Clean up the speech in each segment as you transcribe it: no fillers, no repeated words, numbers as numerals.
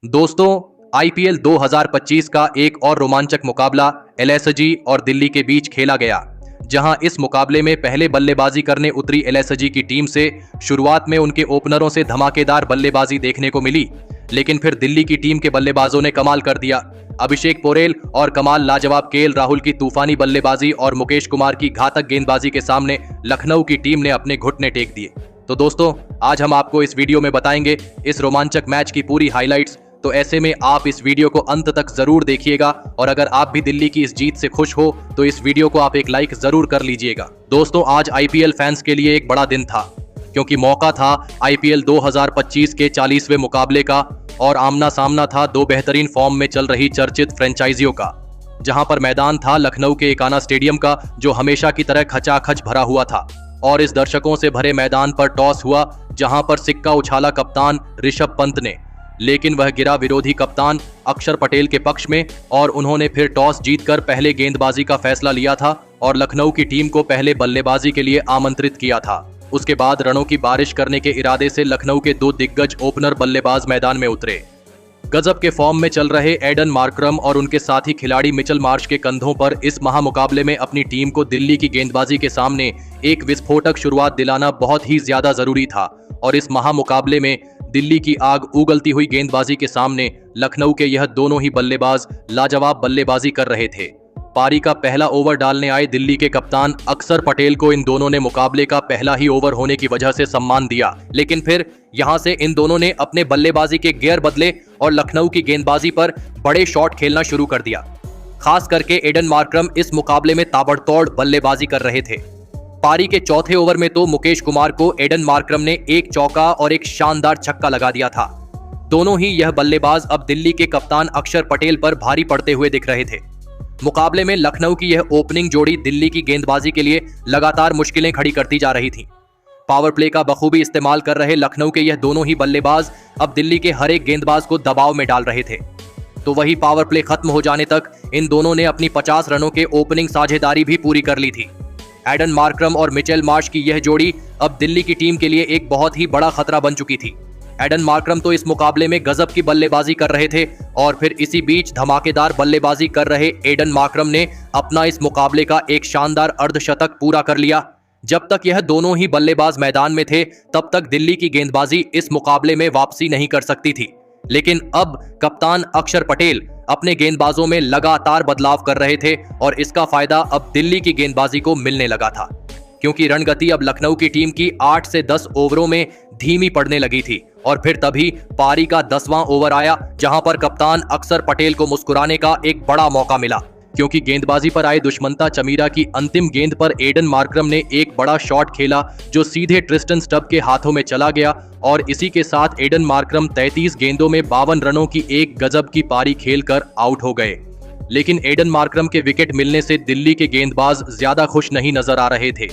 दोस्तों, आईपीएल 2025 का एक और रोमांचक मुकाबला एलएसजी और दिल्ली के बीच खेला गया, जहां इस मुकाबले में पहले बल्लेबाजी करने उतरी एलएसजी की टीम से शुरुआत में उनके ओपनरों से धमाकेदार बल्लेबाजी देखने को मिली, लेकिन फिर दिल्ली की टीम के बल्लेबाजों ने कमाल कर दिया। अभिषेक पोरेल और कमाल लाजवाब केएल राहुल की तूफानी बल्लेबाजी और मुकेश कुमार की घातक गेंदबाजी के सामने लखनऊ की टीम ने अपने घुटने टेक दिए। तो दोस्तों, आज हम आपको इस वीडियो में बताएंगे इस रोमांचक मैच की पूरी हाइलाइट्स, तो ऐसे में आप इस वीडियो को अंत तक जरूर देखिएगा और अगर आप भी दिल्ली की इस जीत से खुश हो तो इस वीडियो को आप एक लाइक जरूर कर लीजिएगा। दोस्तों, आज आईपीएल फैंस के लिए एक बड़ा दिन था, क्योंकि मौका था आईपीएल 2025 के 40वें मुकाबले का और आमना सामना था दो बेहतरीन फॉर्म में चल रही चर्चित फ्रेंचाइजियों का, जहां पर मैदान था लखनऊ के एकाना स्टेडियम का, जो हमेशा की तरह खचाखच भरा हुआ था। और इस दर्शकों से भरे मैदान पर टॉस हुआ, जहां पर सिक्का उछाला कप्तान ऋषभ पंत ने, लेकिन वह गिरा विरोधी कप्तान अक्षर पटेल के पक्ष में और उन्होंने फिर टॉस जीतकर पहले गेंदबाजी का फैसला लिया था और लखनऊ की टीम को पहले बल्लेबाजी के लिए आमंत्रित किया था। उसके बाद रनों की बारिश करने के इरादे से लखनऊ के दो दिग्गज ओपनर बल्लेबाज मैदान में उतरे। गजब के फॉर्म में चल रहे एडन मार्करम और उनके साथी खिलाड़ी मिचेल मार्श के कंधों पर इस महामुकाबले में अपनी टीम को दिल्ली की गेंदबाजी के सामने एक विस्फोटक शुरुआत दिलाना बहुत ही ज्यादा जरूरी था और इस महामुकाबले में दिल्ली की आग उगलती हुई गेंदबाजी के सामने लखनऊ के यह दोनों ही बल्लेबाज लाजवाब बल्लेबाजी कर रहे थे। पारी का पहला ओवर डालने आए दिल्ली के कप्तान अक्षर पटेल को इन दोनों ने मुकाबले का पहला ही ओवर होने की वजह से सम्मान दिया, लेकिन फिर यहां से इन दोनों ने अपने बल्लेबाजी के गियर बदले और लखनऊ की गेंदबाजी पर बड़े शॉट खेलना शुरू कर दिया। खास करके एडन मार्करम इस मुकाबले में ताबड़तोड़ बल्लेबाजी कर रहे थे। पारी के चौथे ओवर में तो मुकेश कुमार को एडन मार्करम ने एक चौका और एक शानदार छक्का लगा दिया था। दोनों ही यह बल्लेबाज अब दिल्ली के कप्तान अक्षर पटेल पर भारी पड़ते हुए दिख रहे थे। मुकाबले में लखनऊ की यह ओपनिंग जोड़ी दिल्ली की गेंदबाजी के लिए लगातार मुश्किलें खड़ी करती जा रही थी। पावर प्ले का बखूबी इस्तेमाल कर रहे लखनऊ के यह दोनों ही बल्लेबाज अब दिल्ली के हर एक गेंदबाज को दबाव में डाल रहे थे। तो वही पावर प्ले खत्म हो जाने तक इन दोनों ने अपनी 50 रनों के ओपनिंग साझेदारी भी पूरी कर ली थी। एडन मार्करम और मिचेल मार्श की यह जोड़ी अब दिल्ली की टीम के लिए एक बहुत ही बड़ा खतरा बन चुकी थी। एडन मार्करम तो इस मुकाबले में गजब की बल्लेबाजी कर रहे थे और फिर इसी बीच धमाकेदार बल्लेबाजी कर रहे एडन मार्करम ने अपना इस मुकाबले का एक शानदार अर्धशतक पूरा कर लिया। जब तक यह दोनों ही बल्लेबाज मैदान में थे तब तक दिल्ली की गेंदबाजी इस मुकाबले में वापसी नहीं कर सकती थी, लेकिन अब कप्तान अक्षर पटेल अपने गेंदबाजों में लगातार बदलाव कर रहे थे और इसका फायदा अब दिल्ली की गेंदबाजी को मिलने लगा था, क्योंकि रणगति अब लखनऊ की टीम की 8 से 10 ओवरों में धीमी पड़ने लगी थी। और फिर तभी पारी का 10वां ओवर आया, जहां पर कप्तान अक्षर पटेल को मुस्कुराने का एक बड़ा मौका मिला, क्योंकि गेंदबाजी पर आए दुष्मंता चमीरा की अंतिम गेंद पर एडन मार्करम ने एक बड़ा शॉट खेला जो सीधे ट्रिस्टन स्टब के हाथों में चला गया और इसी के साथ एडन मार्करम 33 गेंदों में 52 रनों की एक गजब की पारी खेलकर आउट हो गए। लेकिन एडन मार्करम के विकेट मिलने से दिल्ली के गेंदबाज ज्यादा खुश नहीं नजर आ रहे थे,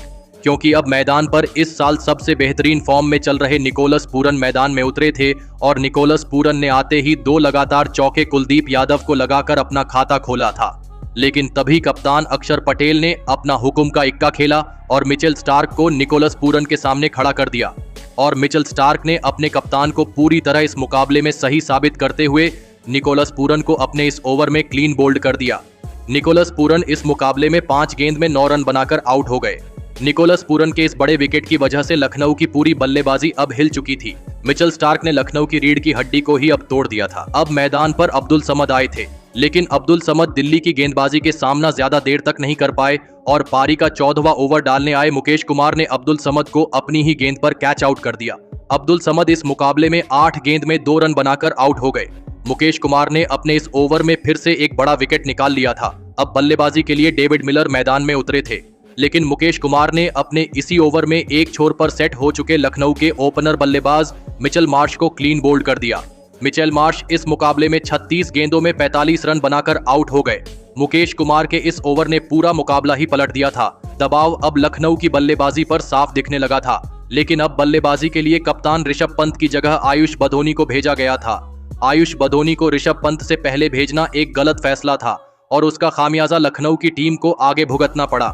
क्योंकि अब मैदान पर इस साल सबसे बेहतरीन फॉर्म में चल रहे निकोलस पूरन मैदान में उतरे थे और निकोलस पूरन ने आते ही 2 लगातार चौके कुलदीप यादव को लगाकर अपना खाता खोला था। लेकिन तभी कप्तान अक्षर पटेल ने अपना हुक्म का इक्का खेला और मिचेल स्टार्क को निकोलस पूरन के सामने खड़ा कर दिया और मिचेल स्टार्क ने अपने कप्तान को पूरी तरह इस मुकाबले में सही साबित करते हुए निकोलस पूरन को अपने इस ओवर में क्लीन बोल्ड कर दिया। निकोलस पूरन इस मुकाबले में 5 गेंद में 9 रन बनाकर आउट हो गए। निकोलस पूरन के इस बड़े विकेट की वजह से लखनऊ की पूरी बल्लेबाजी अब हिल चुकी थी। मिचेल स्टार्क ने लखनऊ की रीढ़ की हड्डी को ही अब तोड़ दिया था। अब मैदान पर अब्दुल समद आए थे, लेकिन अब्दुल समद दिल्ली की गेंदबाजी के सामना ज्यादा देर तक नहीं कर पाए और पारी का 14वां ओवर डालने आए मुकेश कुमार ने अब्दुल समद को अपनी ही गेंद पर कैच आउट कर दिया। अब्दुल समद इस मुकाबले में 8 गेंद में 2 रन बनाकर आउट हो गए। मुकेश कुमार ने अपने इस ओवर में फिर से एक बड़ा विकेट निकाल लिया था। अब बल्लेबाजी के लिए डेविड मिलर मैदान में उतरे थे, लेकिन मुकेश कुमार ने अपने इसी ओवर में एक छोर पर सेट हो चुके लखनऊ के ओपनर बल्लेबाज मिचेल मार्श को क्लीन बोल्ड कर दिया। मिचेल मार्श इस मुकाबले में 36 गेंदों में 45 रन बनाकर आउट हो गए। मुकेश कुमार के इस ओवर ने पूरा मुकाबला ही पलट दिया था। दबाव अब लखनऊ की बल्लेबाजी पर साफ दिखने लगा था, लेकिन अब बल्लेबाजी के लिए कप्तान ऋषभ पंत की जगह आयुष बधोनी को भेजा गया था। आयुष बधोनी को ऋषभ पंत से पहले भेजना एक गलत फैसला था और उसका खामियाजा लखनऊ की टीम को आगे भुगतना पड़ा,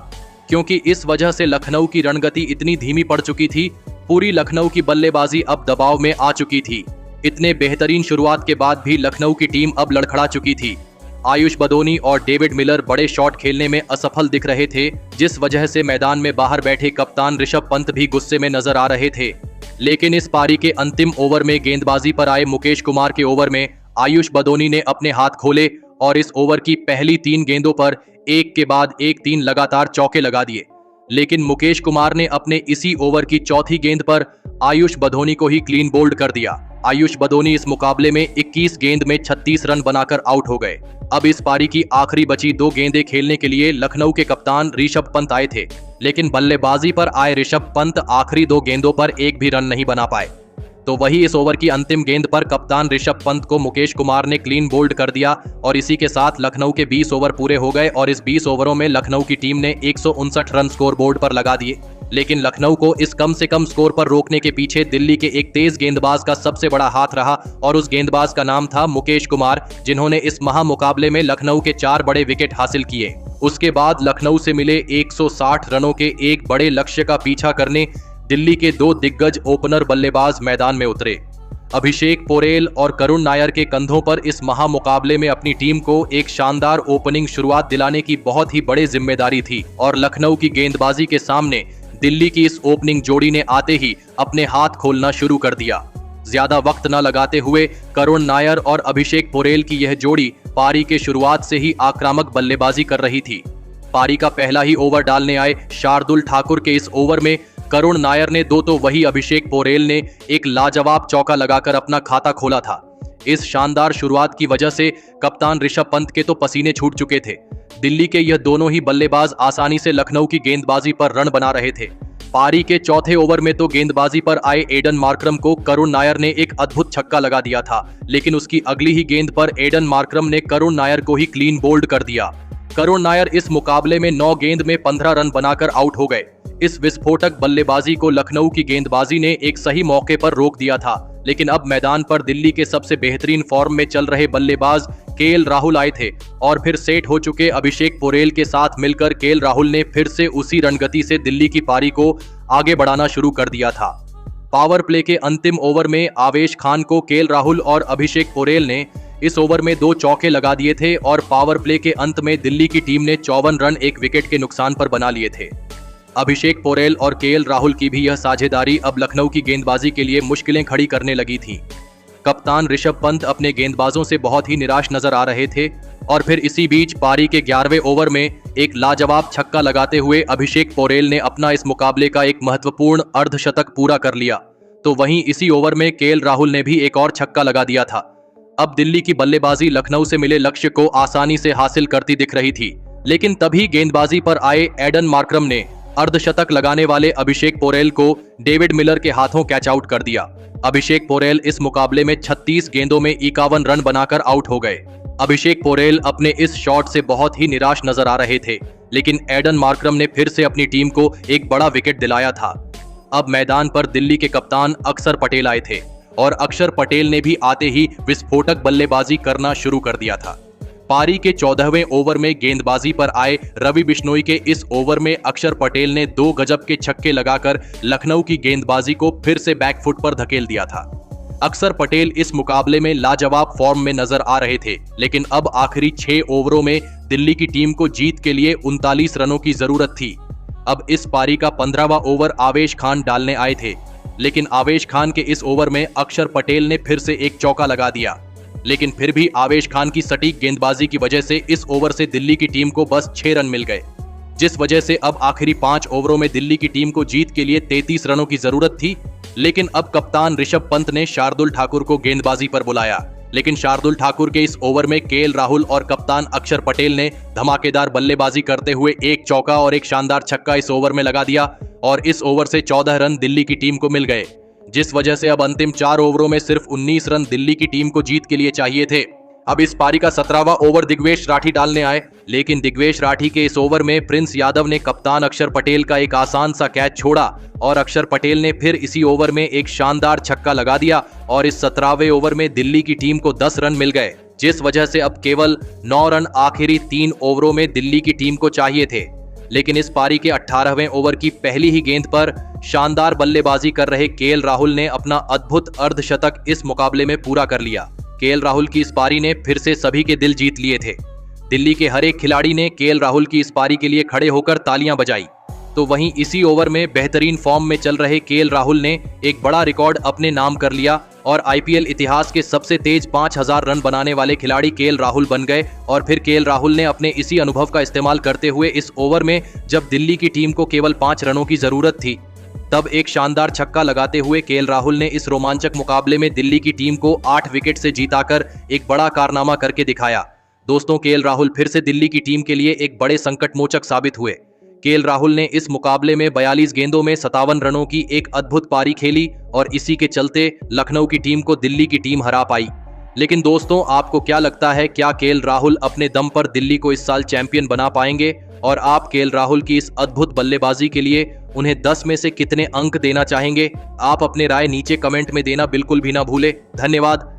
क्योंकि इस वजह से लखनऊ की रणगति इतनी धीमी पड़ चुकी थी। पूरी लखनऊ की बल्लेबाजी अब दबाव में आ चुकी थी। इतने बेहतरीन शुरुआत के बाद भी लखनऊ की टीम अब लड़खड़ा चुकी थी। आयुष बदोनी और डेविड मिलर बड़े शॉट खेलने में असफल दिख रहे थे, जिस वजह से मैदान में बाहर बैठे कप्तान ऋषभ पंत भी गुस्से में नजर आ रहे थे। लेकिन इस पारी के अंतिम ओवर में गेंदबाजी पर आए मुकेश कुमार के ओवर में आयुष बदोनी ने अपने हाथ खोले और इस ओवर की पहली 3 गेंदों पर एक के बाद एक 3 लगातार चौके लगा दिए। लेकिन मुकेश कुमार ने अपने इसी ओवर की चौथी गेंद पर आयुष बदोनी को ही क्लीन बोल्ड कर दिया। आयुष बदोनी इस मुकाबले में 21 गेंद में 36 रन बनाकर आउट हो गए। अब इस पारी की आखिरी बची 2 गेंदें खेलने के लिए लखनऊ के कप्तान ऋषभ पंत आए थे, लेकिन बल्लेबाजी पर आए ऋषभ पंत आखिरी 2 गेंदों पर एक भी रन नहीं बना पाए। तो वही इस ओवर की अंतिम गेंद पर कप्तान ऋषभ पंत को मुकेश कुमार ने क्लीन बोल्ड कर दिया और इसी के साथ लखनऊ के 20 ओवर पूरे हो गए और इस 20 ओवरों में लखनऊ की टीम ने 159 रन स्कोर बोर्ड पर लगा दिए। लेकिन लखनऊ को इस कम से कम स्कोर पर रोकने के पीछे दिल्ली के एक तेज गेंदबाज का सबसे बड़ा हाथ रहा और उस गेंदबाज का नाम था मुकेश कुमार, जिन्होंने इस महामुकाबले में लखनऊ के 4 बड़े विकेट हासिल किए। उसके बाद लखनऊ से मिले 160 रनों के एक बड़े लक्ष्य का पीछा करने दिल्ली के 2 दिग्गज ओपनर बल्लेबाज मैदान में उतरे। अभिषेक पोरेल और करुण नायर के कंधों पर इस महामुकाबले में अपनी टीम को एक शानदार ओपनिंग शुरुआत दिलाने की बहुत ही बड़ी जिम्मेदारी थी और लखनऊ की गेंदबाजी के सामने दिल्ली की इस ओपनिंग जोड़ी ने आते ही अपने हाथ खोलना शुरू कर दिया। ज्यादा वक्त न लगाते हुए करुण नायर और अभिषेक पोरेल की यह जोड़ी पारी के शुरुआत से ही आक्रामक बल्लेबाजी कर रही थी। पारी का पहला ही ओवर डालने आए शार्दुल ठाकुर के इस ओवर में करुण नायर ने 2 तो वही अभिषेक पोरेल ने एक लाजवाब चौका लगाकर अपना खाता खोला था। इस शानदार शुरुआत की वजह से कप्तान ऋषभ पंत के तो पसीने छूट चुके थे। दिल्ली के यह दोनों ही बल्लेबाज आसानी से लखनऊ की गेंदबाजी पर रन बना रहे थे। पारी के चौथे ओवर में तो गेंदबाजी पर आए एडन मार्करम को करुण नायर ने एक अद्भुत छक्का लगा दिया था, लेकिन उसकी अगली ही गेंद पर एडन मार्करम ने करुण नायर को ही क्लीन बोल्ड कर दिया। करुण नायर इस मुकाबले में 9 गेंद में 15 रन बनाकर आउट हो गए। इस विस्फोटक बल्लेबाजी को लखनऊ की गेंदबाजी ने एक सही मौके पर रोक दिया था, लेकिन अब मैदान पर दिल्ली के सबसे बेहतरीन फॉर्म में चल रहे बल्लेबाज केएल राहुल आए थे और फिर सेट हो चुके अभिषेक पोरेल के साथ मिलकर केएल राहुल ने फिर से उसी रणगति से दिल्ली की पारी को आगे बढ़ाना शुरू कर दिया था। पावर प्ले के अंतिम ओवर में आवेश खान को केएल राहुल और अभिषेक पोरेल ने इस ओवर में 2 चौके लगा दिए थे और पावर प्ले के अंत में दिल्ली की टीम ने 54 रन 1 विकेट के नुकसान पर बना लिए थे। अभिषेक पोरेल और केएल राहुल की भी यह साझेदारी अब लखनऊ की गेंदबाजी के लिए मुश्किलें खड़ी करने लगी थी। कप्तान ऋषभ पंत अपने गेंदबाजों से बहुत ही निराश नजर आ रहे थे और फिर इसी बीच पारी के 11वें ओवर में एक लाजवाब छक्का लगाते हुए अभिषेक पोरेल ने अपना इस मुकाबले का एक महत्वपूर्ण अर्धशतक पूरा कर लिया। तो वहीं इसी ओवर में केएल राहुल ने भी एक और छक्का लगा दिया था। अब दिल्ली की बल्लेबाजी लखनऊ से मिले लक्ष्य को आसानी से हासिल करती दिख रही थी, लेकिन तभी गेंदबाजी पर आए एडन मार्करम ने अर्धशतक लगाने वाले अभिषेक पोरेल को डेविड मिलर के हाथों कैच आउट कर दिया। अभिषेक पोरेल इस मुकाबले में 36 गेंदों में 51 रन बनाकर आउट हो गए। अभिषेक पोरेल अपने इस शॉट से बहुत ही निराश नजर आ रहे थे, लेकिन एडन मार्करम ने फिर से अपनी टीम को एक बड़ा विकेट दिलाया था। अब मैदान पर दिल्ली के कप्तान अक्षर पटेल आए थे और अक्षर पटेल ने भी आते ही विस्फोटक बल्लेबाजी करना शुरू कर दिया था। पारी के 14वें ओवर में गेंदबाजी पर आए रवि बिश्नोई के इस ओवर में अक्षर पटेल ने 2 गजब के छक्के लगाकर लखनऊ की गेंदबाजी को फिर से बैकफुट पर धकेल दिया था। अक्षर पटेल इस मुकाबले में लाजवाब फॉर्म में नजर आ रहे थे, लेकिन अब आखिरी 6 ओवरों में दिल्ली की टीम को जीत के लिए 39 रनों की जरूरत थी। अब इस पारी का 15वां ओवर आवेश खान डालने आए थे, लेकिन आवेश खान के इस ओवर में अक्षर पटेल ने फिर से एक चौका लगा दिया, लेकिन फिर भी आवेश खान की सटीक गेंदबाजी की वजह से इस ओवर से दिल्ली की टीम को बस 6 रन मिल गए, जिस वजह से अब आखिरी 5 ओवरों में दिल्ली की टीम को जीत के लिए 33 रनों की जरूरत थी। लेकिन अब कप्तान ऋषभ पंत ने शार्दुल ठाकुर को गेंदबाजी पर बुलाया, लेकिन शार्दुल ठाकुर के इस ओवर में केएल राहुल और कप्तान अक्षर पटेल ने धमाकेदार बल्लेबाजी करते हुए एक चौका और एक शानदार छक्का इस ओवर में लगा दिया और इस ओवर से 14 रन दिल्ली की टीम को मिल गए, जिस वजह से अब अंतिम 4 ओवरों में सिर्फ 19 रन दिल्ली की टीम को जीत के लिए चाहिए थे। अब इस पारी का 17वां ओवर दिग्वेश राठी डालने आए, लेकिन दिग्वेश राठी के इस ओवर में प्रिंस यादव ने कप्तान अक्षर पटेल का एक आसान सा कैच छोड़ा और अक्षर पटेल ने फिर इसी ओवर में एक शानदार छक्का लगा दिया और इस 17वें ओवर में दिल्ली की टीम को 10 रन मिल गए, जिस वजह से अब केवल 9 रन आखिरी 3 ओवरों में दिल्ली की टीम को चाहिए थे। लेकिन इस पारी के 18वें ओवर की पहली ही गेंद पर शानदार बल्लेबाजी कर रहे केएल राहुल ने अपना अद्भुत अर्धशतक इस मुकाबले में पूरा कर लिया। केएल राहुल की इस पारी ने फिर से सभी के दिल जीत लिए थे। दिल्ली के हर एक खिलाड़ी ने केएल राहुल की इस पारी के लिए खड़े होकर तालियां बजाई। तो वहीं इसी ओवर में बेहतरीन फॉर्म में चल रहे केएल राहुल ने एक बड़ा रिकॉर्ड अपने नाम कर लिया और आईपीएल इतिहास के सबसे तेज 5000 रन बनाने वाले खिलाड़ी केएल राहुल बन गए। और फिर केएल राहुल ने अपने इसी अनुभव का इस्तेमाल करते हुए इस ओवर में, जब दिल्ली की टीम को केवल 5 रनों की जरूरत थी, तब एक शानदार छक्का लगाते हुए केएल राहुल ने इस रोमांचक मुकाबले में दिल्ली की टीम को 8 विकेट से जीताकर एक बड़ा कारनामा करके दिखाया। दोस्तों, केएल राहुल फिर से दिल्ली की टीम के लिए एक बड़े संकटमोचक साबित हुए। केएल राहुल ने इस मुकाबले में 42 गेंदों में 57 रनों की एक अद्भुत पारी खेली और इसी के चलते लखनऊ की टीम को दिल्ली की टीम हरा पाई। लेकिन दोस्तों, आपको क्या लगता है, क्या केएल राहुल अपने दम पर दिल्ली को इस साल चैंपियन बना पाएंगे? और आप केएल राहुल की इस अद्भुत बल्लेबाजी के लिए उन्हें 10 में से कितने अंक देना चाहेंगे? आप अपने राय नीचे कमेंट में देना बिल्कुल भी ना भूले। धन्यवाद।